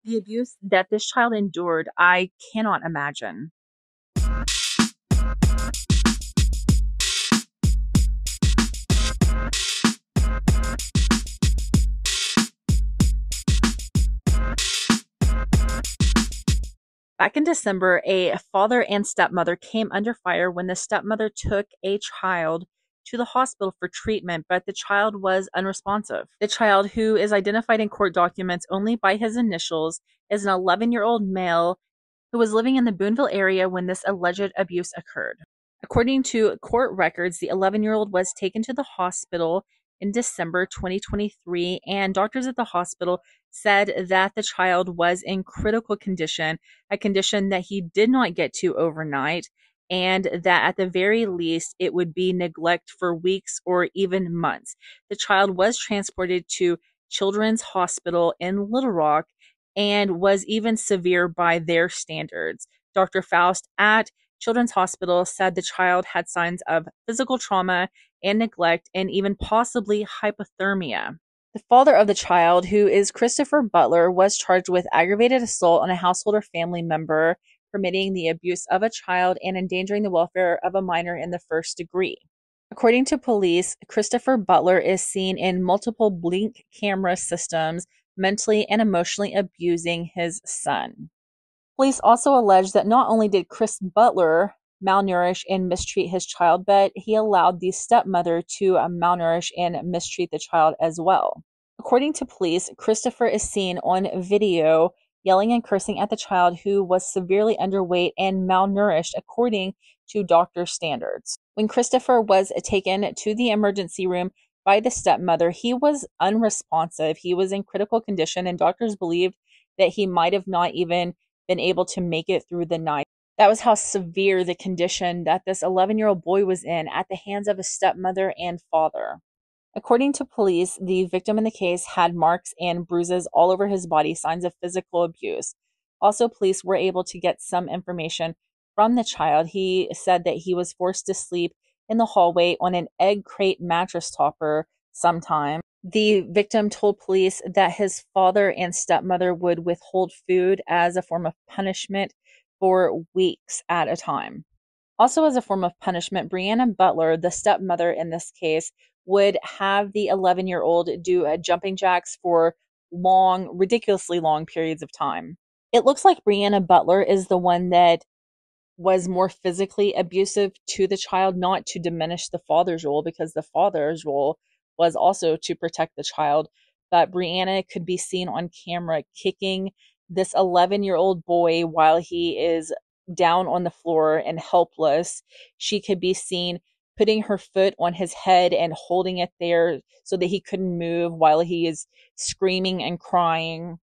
The abuse that this child endured, I cannot imagine. Back in December, a father and stepmother came under fire when the stepmother took a child to the hospital for treatment, but the child was unresponsive. The child, who is identified in court documents only by his initials, is an 11-year-old male who was living in the Boonville area when this alleged abuse occurred. According to court records, the 11-year-old was taken to the hospital in December 2023, and doctors at the hospital said that the child was in critical condition, a condition that he did not get to overnight, and that at the very least it would be neglect for weeks or even months. The child was transported to Children's Hospital in Little Rock and was even severe by their standards. Dr. Faust at Children's Hospital said the child had signs of physical trauma and neglect and even possibly hypothermia. The father of the child, who is Christopher Butler, was charged with aggravated assault on a household or family member, permitting the abuse of a child and endangering the welfare of a minor in the first degree. According to police, Christopher Butler is seen in multiple blink camera systems, mentally and emotionally abusing his son. Police also allege that not only did Chris Butler malnourish and mistreat his child, but he allowed the stepmother to malnourish and mistreat the child as well. According to police, Christopher is seen on video yelling and cursing at the child, who was severely underweight and malnourished according to doctor standards. When Christopher was taken to the emergency room by the stepmother, he was unresponsive. He was in critical condition, and doctors believed that he might have not even been able to make it through the night. That was how severe the condition that this 11-year-old boy was in at the hands of his stepmother and father. According to police, the victim in the case had marks and bruises all over his body, signs of physical abuse. Also, police were able to get some information from the child. He said that he was forced to sleep in the hallway on an egg crate mattress topper sometime. The victim told police that his father and stepmother would withhold food as a form of punishment for weeks at a time. Also, as a form of punishment, Brianna Butler, the stepmother in this case, would have the 11-year-old do jumping jacks for ridiculously long periods of time. It looks like Brianna Butler is the one that was more physically abusive to the child, not to diminish the father's role, because the father's role was also to protect the child. But Brianna could be seen on camera kicking this 11-year-old boy while he is down on the floor and helpless. She could be seen putting her foot on his head and holding it there so that he couldn't move while he is screaming and crying.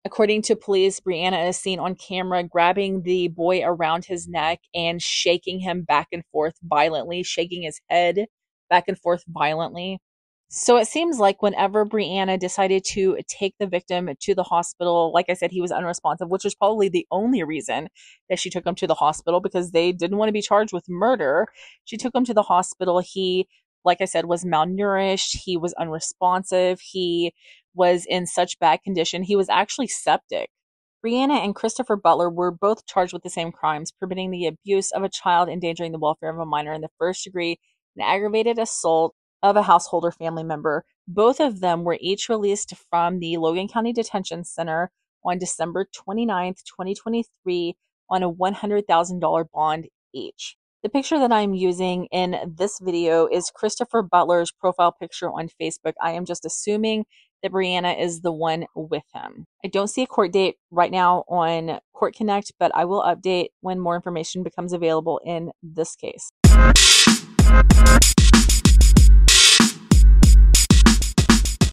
According to police, Brianna is seen on camera grabbing the boy around his neck and shaking him back and forth violently, shaking his head back and forth violently. So it seems like whenever Brianna decided to take the victim to the hospital, like I said, he was unresponsive, which was probably the only reason that she took him to the hospital, because they didn't want to be charged with murder. She took him to the hospital. He, like I said, was malnourished. He was unresponsive. He was in such bad condition. He was actually septic. Brianna and Christopher Butler were both charged with the same crimes, permitting the abuse of a child, endangering the welfare of a minor in the first degree, and aggravated assault of a household or family member. Both of them were each released from the Logan County Detention Center on December 29th, 2023 on a $100,000 bond each. The picture that I'm using in this video is Christopher Butler's profile picture on Facebook. I am just assuming that Brianna is the one with him. I don't see a court date right now on Court Connect, but I will update when more information becomes available in this case.